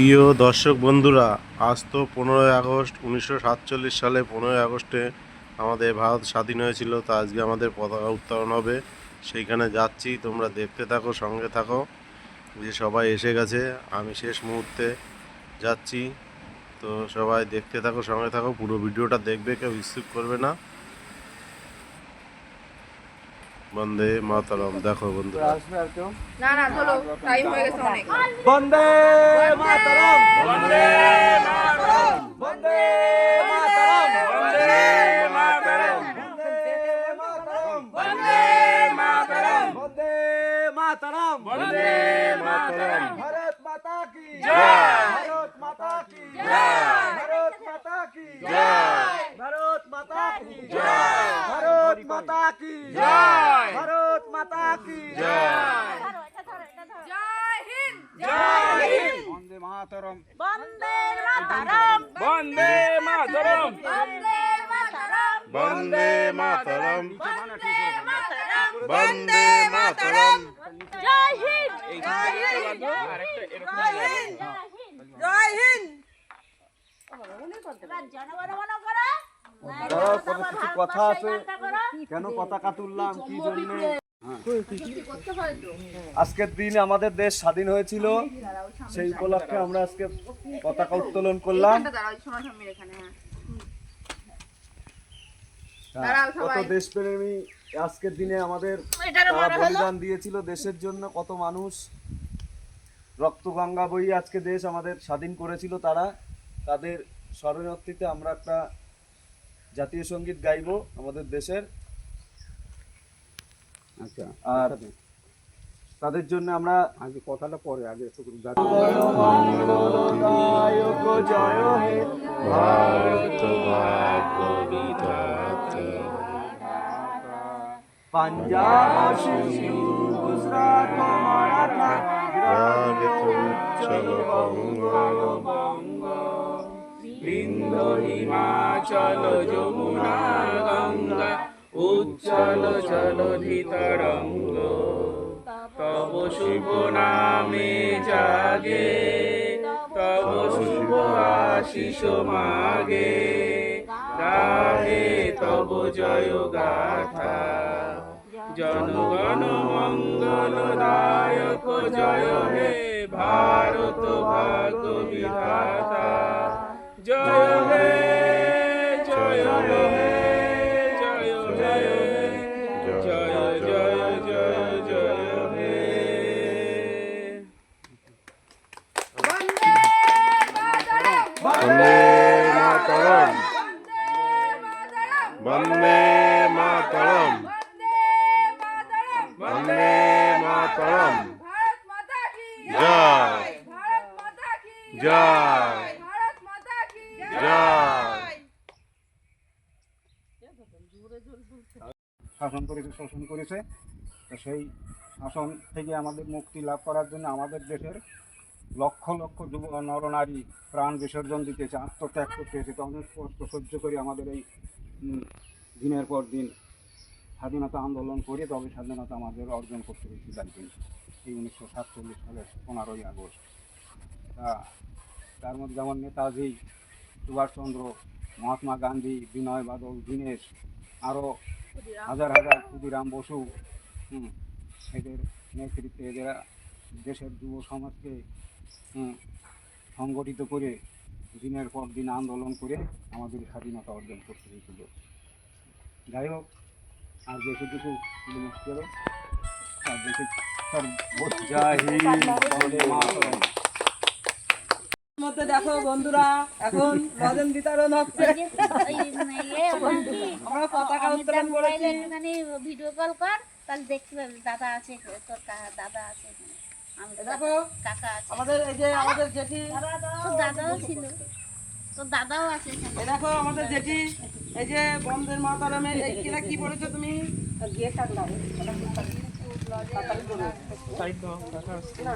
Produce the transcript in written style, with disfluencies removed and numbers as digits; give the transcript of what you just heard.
প্রিয় দর্শক বন্ধুরা, আজ তো 15ই আগস্ট 1947 সালে 15ই আগস্টে আমাদের ভারত স্বাধীন হয়েছিল। তা আজকে আমাদের পতাকা উত্তোলন হবে, সেইখানে যাচ্ছি। তোমরা দেখতে থাকো, সঙ্গে থাকো। যে সবাই এসে গেছে, আমি শেষ মুহূর্তে যাচ্ছি। তো সবাই দেখতে থাকো, সঙ্গে থাকো, পুরো ভিডিওটা দেখবে, কেউ স্কিপ করবে না। বন্দে মাতরম। দেখো বন্ধুরা, না না চলো, টাইম হয়ে গেছে অনেক। বন্দে মাতরম, বন্দে মাতরম, বন্দে মাতরম, বন্দে মাতরম, বন্দে মাতরম, বন্দে মাতরম, বন্দে মাতরম। ভারত মাতা কি জয়, ভারত মাতা কি জয়, ভারত মাতা কি জয়, ভারত মাতা কি জয়, ভারত মাতা কি জয়, ভারত মাতা কি জয়। জয় হিন্দ, জয় হিন্দ। বন্দে মাতরম, বন্দে মাতরম, বন্দে মাতরম, বন্দে মাতরম, বন্দে মাতরম, বন্দে মাতরম, বন্দে মাতরম। জয় হিন্দ, জয় হিন্দ, জয় হিন্দ, জয় হিন্দ। জনগণমন করো। কিছু কথা আছে, কেন পতাকা তুললাম, কি জন্য? আজকের দিন আমাদের দেশ স্বাধীন হয়েছিল, সেই উপলক্ষে আমরা আজকে পতাকা উত্তোলন করলাম। কত দেশপ্রেমী আজকের দিনে আমাদের তারা বলিদান দিয়েছিল দেশের জন্য। কত মানুষ রক্ত গঙ্গা বইয়ে আজকে দেশ আমাদের স্বাধীন করেছিল। তাদের স্মরণার্থীতে আমরা একটা জাতীয় সঙ্গীত গাইবো আমাদের দেশের। আচ্ছা, আর তাদের জন্য আমরা আগে কথাটা পরে আগে জয় হে ভারত ভাগ্য বিধাতা, পাঞ্জাব সিন্ধু গুজরাট মারাঠা দ্রাবিড় উচ্চল বঙ্গ, বৃন্দ হিমাচল যমুনা গঙ্গা উচ্চল জলধি তরঙ্গ, তব শুভ নামে জাগে, তব শুভ আশিস মাগে, গাহে তব জয় গাথা। জনগণ মঙ্গল দায়ক জয় হে ভারত ভাগ্য বিধাতা। জয় হে জয় হে জয় হে জয় জয় জয় জয় হে। বন্দে মাতরম, বন্দে মাতরম, বন্দে মাতরম, বন্দে মাতরম, বন্দে মাতরম, বন্দে মাতরম। ভারত মাতা কি জয়, ভারত মাতা কি জয়, ভারত মাতা কি জয়। শাসন করেছে। তো সেই শাসন থেকে আমাদের মুক্তি লাভ করার জন্য আমাদের দেশের লক্ষ লক্ষ যুব নরনারী প্রাণ বিসর্জন দিতেছে, আত্মত্যাগ করতেছে। তো অনেক কষ্ট সহ্য করে আমাদের এই দিনের পর দিন স্বাধীনতা আন্দোলন করে তবে স্বাধীনতা আমাদের অর্জন করতে হয়েছিল একদিন, এই 1947 সালের 15ই আগস্ট। তার মধ্যে যেমন নেতাজি সুভাষচন্দ্র, মহাত্মা গান্ধী, বিনয় বাদল দীনেশ, আরও হাজার হাজার ক্ষুদিরাম বসু, এদের নেতৃত্বে এরা দেশের যুব সমাজকে সংগঠিত করে দিনের পর দিন আন্দোলন করে আমাদের স্বাধীনতা অর্জন করতে হয়েছিল। যাই হোক, আর বেশি কিছু করো, আর বেশি জয় হিন্দ, বন্দে মাতরম। মধ্যে দেখো বন্ধুরা, এখন লজেন বিতরণ হচ্ছে। আমরা পতাকা উত্তোলন করেছি। ভিডিও কল কর, তাহলে দেখতে পাবি দাদা আছে, তোর দাদা আছে, আমি দেখো কাকা আছে, আমাদের এই যে আমাদের জেঠি, তোর দাদাও ছিল, তোর দাদাও আছে। এই দেখো আমাদের জেঠি, এই যে বন্দের মাতারামের এই কিনা কি বলেছো তুমি? না